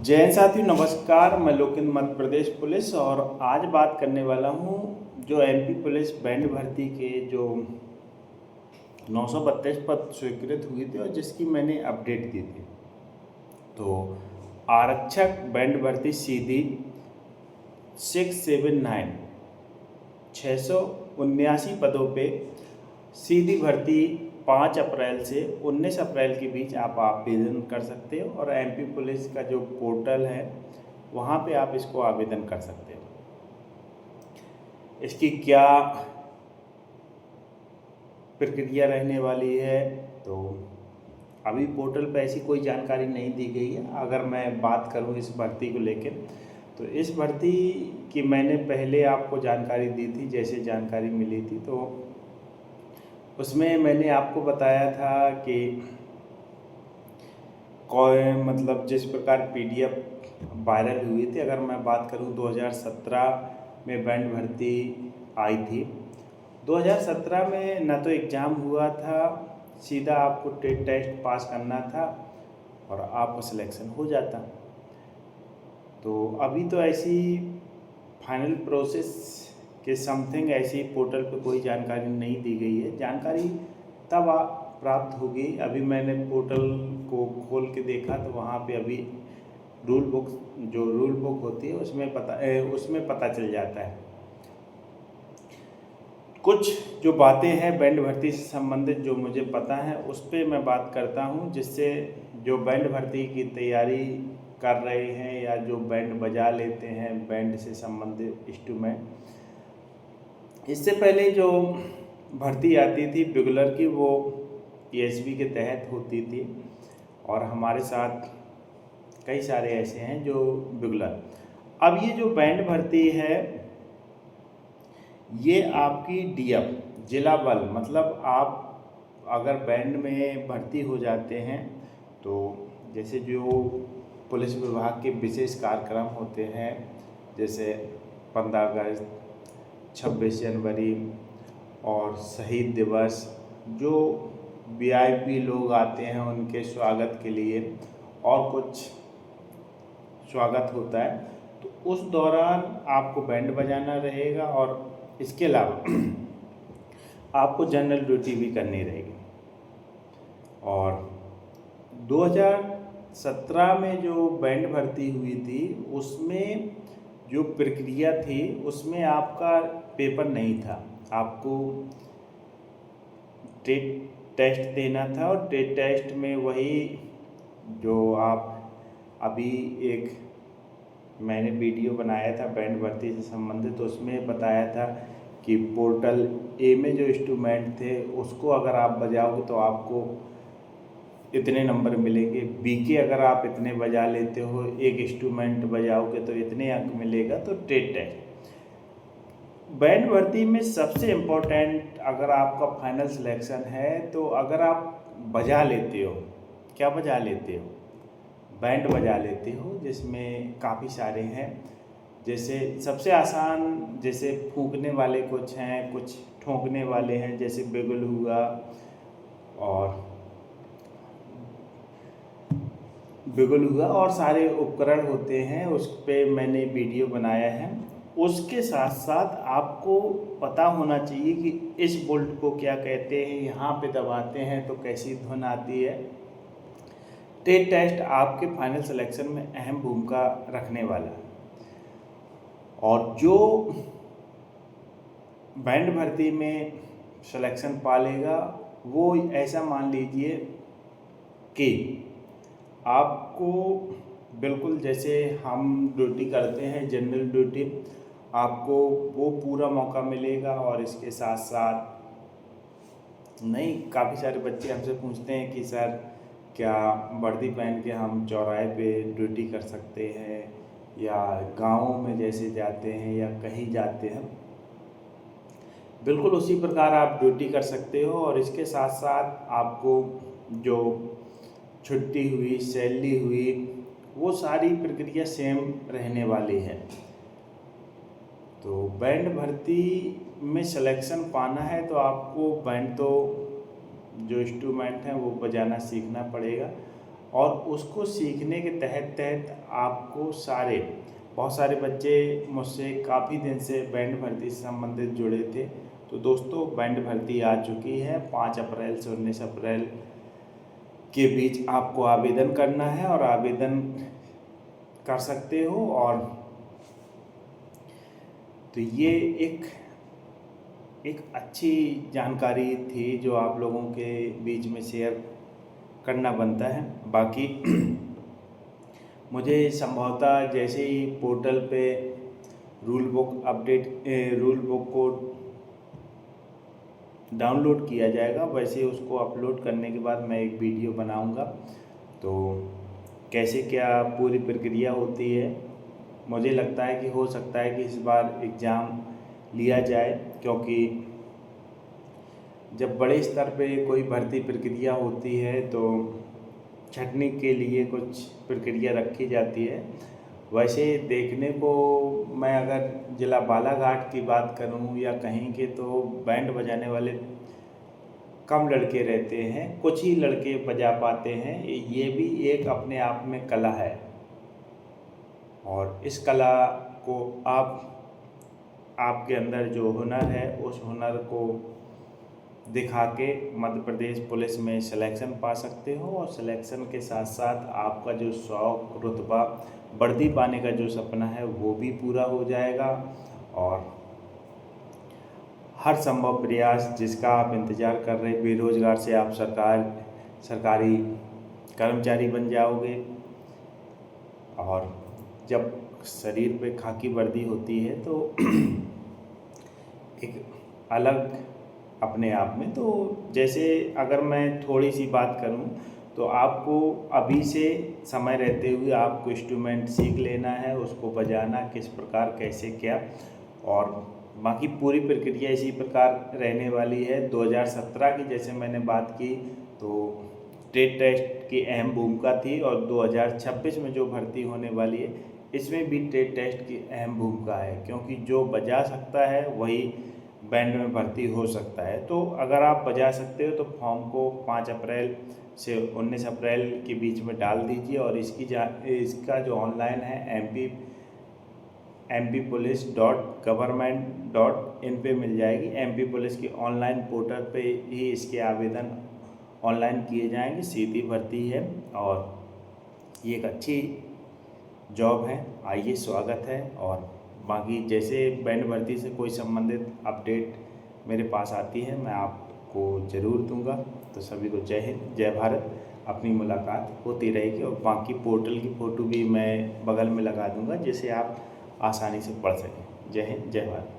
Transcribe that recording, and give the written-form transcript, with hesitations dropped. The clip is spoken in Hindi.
जय हिंद साथियों, नमस्कार। मैं लोकेंद्र, मध्य प्रदेश पुलिस, और आज बात करने वाला हूँ जो एमपी पुलिस बैंड भर्ती के जो 932 पद स्वीकृत हुए थे और जिसकी मैंने अपडेट दी थी। तो आरक्षक बैंड भर्ती सीधी 679 679 पदों पे सीधी भर्ती 5 अप्रैल से 19 अप्रैल के बीच आप आवेदन कर सकते हो, और एमपी पुलिस का जो पोर्टल है वहाँ पे आप इसको आवेदन कर सकते हो। इसकी क्या प्रक्रिया रहने वाली है, तो अभी पोर्टल पे ऐसी कोई जानकारी नहीं दी गई है। अगर मैं बात करूँ इस भर्ती को लेकर, तो इस भर्ती की मैंने पहले आपको जानकारी दी थी। जैसे जानकारी मिली थी तो उसमें मैंने आपको बताया था कि मतलब जिस प्रकार पीडीएफ वायरल हुई थी। अगर मैं बात करूं 2017 में बैंड भर्ती आई थी। 2017 में ना तो एग्ज़ाम हुआ था, सीधा आपको टेस्ट पास करना था और आपका सिलेक्शन हो जाता। तो अभी तो ऐसी फाइनल प्रोसेस के समथिंग ऐसी पोर्टल पे कोई जानकारी नहीं दी गई है। जानकारी तब प्राप्त होगी। अभी मैंने पोर्टल को खोल के देखा तो वहाँ पे अभी रूल बुक होती है उसमें पता चल जाता है। कुछ जो बातें हैं बैंड भर्ती से संबंधित जो मुझे पता है उस पर मैं बात करता हूँ, जिससे जो बैंड भर्ती की तैयारी कर रहे हैं या जो बैंड बजा लेते हैं, बैंड से संबंधित इंस्ट्रूमेंट, इससे पहले जो भर्ती आती थी बिगुलर की, वो पीएसबी के तहत होती थी। और हमारे साथ कई सारे ऐसे हैं जो बिगुलर। अब ये जो बैंड भर्ती है ये आपकी डीएफ जिला बल, मतलब आप अगर बैंड में भर्ती हो जाते हैं तो जैसे जो पुलिस विभाग के विशेष कार्यक्रम होते हैं, जैसे 15 अगस्त, 26 जनवरी और शहीद दिवस, जो वीआईपी लोग आते हैं उनके स्वागत के लिए और कुछ स्वागत होता है, तो उस दौरान आपको बैंड बजाना रहेगा और इसके अलावा आपको जनरल ड्यूटी भी करनी रहेगी। और 2017 में जो बैंड भर्ती हुई थी उसमें जो प्रक्रिया थी उसमें आपका पेपर नहीं था, आपको टेस्ट देना था। और टेस्ट में वही जो आप अभी एक मैंने वीडियो बनाया था बैंड भर्ती से संबंधित, तो उसमें बताया था कि पोर्टल ए में जो इंस्ट्रूमेंट थे उसको अगर आप बजाओगे तो आपको इतने नंबर मिलेंगे। बी के अगर आप इतने बजा लेते हो, एक इंस्ट्रूमेंट बजाओगे तो इतने अंक मिलेगा। तो टेस्ट बैंड भर्ती में सबसे इम्पोर्टेंट, अगर आपका फाइनल सिलेक्शन है तो अगर आप बजा लेते हो, क्या बजा लेते हो, बैंड बजा लेते हो, जिसमें काफ़ी सारे हैं। जैसे सबसे आसान, जैसे फूंकने वाले कुछ हैं, कुछ ठोंकने वाले हैं, जैसे बिगुल हुआ और सारे उपकरण होते हैं। उस पर मैंने वीडियो बनाया है। उसके साथ साथ आपको पता होना चाहिए कि इस बोल्ट को क्या कहते हैं, यहाँ पे दबाते हैं तो कैसी धुन आती है। टेस्ट आपके फाइनल सिलेक्शन में अहम भूमिका रखने वाला है। और जो बैंड भर्ती में सिलेक्शन पा लेगा वो, ऐसा मान लीजिए कि आपको बिल्कुल जैसे हम ड्यूटी करते हैं जनरल ड्यूटी, आपको वो पूरा मौका मिलेगा। और इसके साथ साथ काफ़ी सारे बच्चे हमसे पूछते हैं कि सर क्या वर्दी पहन के हम चौराहे पे ड्यूटी कर सकते हैं, या गाँव में जैसे जाते हैं या कहीं जाते हैं। बिल्कुल उसी प्रकार आप ड्यूटी कर सकते हो। और इसके साथ साथ आपको जो छुट्टी हुई, सैलरी हुई, वो सारी प्रक्रिया सेम रहने वाली है। तो बैंड भर्ती में सिलेक्शन पाना है तो आपको बैंड, तो जो इंस्ट्रूमेंट हैं वो बजाना सीखना पड़ेगा। और उसको सीखने के तहत तहत आपको बहुत सारे बच्चे मुझसे काफ़ी दिन से बैंड भर्ती से संबंधित जुड़े थे। तो दोस्तों बैंड भर्ती आ चुकी है। 5 अप्रैल से 19 अप्रैल के बीच आपको आवेदन करना है और आवेदन कर सकते हो। और तो ये एक अच्छी जानकारी थी जो आप लोगों के बीच में शेयर करना बनता है। बाकी मुझे संभवतः जैसे ही पोर्टल पे रूल बुक को डाउनलोड किया जाएगा, वैसे उसको अपलोड करने के बाद मैं एक वीडियो बनाऊंगा। तो कैसे क्या पूरी प्रक्रिया होती है, मुझे लगता है कि हो सकता है कि इस बार एग्ज़ाम लिया जाए, क्योंकि जब बड़े स्तर पे कोई भर्ती प्रक्रिया होती है तो छँटनी के लिए कुछ प्रक्रिया रखी जाती है। वैसे देखने को मैं अगर ज़िला बालाघाट की बात करूं या कहीं के, तो बैंड बजाने वाले कम लड़के रहते हैं, कुछ ही लड़के बजा पाते हैं। ये भी एक अपने आप में कला है और इस कला को आपके अंदर जो हुनर है उस हुनर को दिखा के मध्य प्रदेश पुलिस में सिलेक्शन पा सकते हो। और सिलेक्शन के साथ साथ आपका जो शौक़, रुतबा, वर्दी पाने का जो सपना है वो भी पूरा हो जाएगा। और हर संभव प्रयास जिसका आप इंतज़ार कर रहे, बेरोज़गार से आप सरकारी कर्मचारी बन जाओगे। और जब शरीर पे खाकी वर्दी होती है तो एक अलग अपने आप में, तो जैसे अगर मैं थोड़ी सी बात करूं तो आपको अभी से समय रहते हुए आपको इंस्ट्रूमेंट सीख लेना है, उसको बजाना किस प्रकार, कैसे क्या। और बाकी पूरी प्रक्रिया इसी प्रकार रहने वाली है। 2017 की जैसे मैंने बात की तो ट्रेड टेस्ट की अहम भूमिका थी, और 2026 में जो भर्ती होने वाली है इसमें भी ट्रेड टेस्ट की अहम भूमिका है, क्योंकि जो बजा सकता है वही बैंड में भर्ती हो सकता है। तो अगर आप बजा सकते हो तो फॉर्म को 5 अप्रैल से 19 अप्रैल के बीच में डाल दीजिए। और इसका जो ऑनलाइन है mp.police.government.in पे मिल जाएगी। MP पुलिस की ऑनलाइन पोर्टल पे ही इसके आवेदन ऑनलाइन किए जाएंगे। सीधी भर्ती है और ये एक अच्छी जॉब है। आइए, स्वागत है। और बाकी जैसे बैंड भर्ती से कोई संबंधित अपडेट मेरे पास आती है मैं आपको ज़रूर दूंगा। तो सभी को जय हिंद, जय भारत। अपनी मुलाकात होती रहेगी और बाकी पोर्टल की फ़ोटो भी मैं बगल में लगा दूंगा जिसे आप आसानी से पढ़ सकें। जय हिंद, जय भारत।